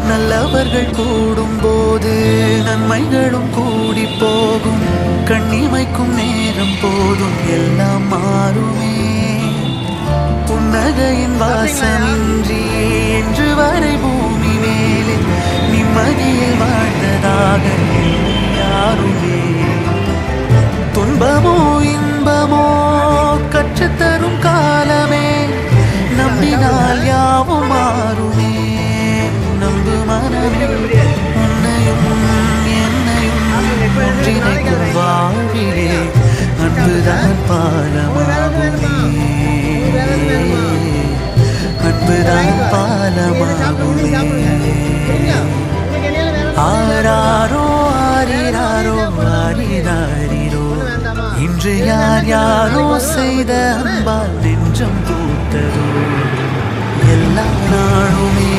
நல்லவர்கள் கூடும் போது நன்மைகளும் கூடி போகும். கண்ணிமைக்கும் நேரம் போதும் எல்லாம் மாறுமே. புன்னகையின் வாசமின்றி என்று வரை பூமி மேலே நிம்மதியில் வாழ்ந்ததாக யாருமே. துன்பமோ இன்பமோ கற்றுத்தரும் காலமே, நம்பினால் யாவும் மாறுமே. நம்பு மனமே, உன்னையும் என்னையும் ஒன்றிணைக்கும் வாழ்விலே அன்புதான் பாலமாகுமே. அன்புதான் பாலமாகுமே. ஆராரோ ஆரிராரோ ஆரிராரிரோ, இன்று யார் யாரோ செய்த அன்பால் நெஞ்சம் பூத்ததோ. எல்லா நாளுமே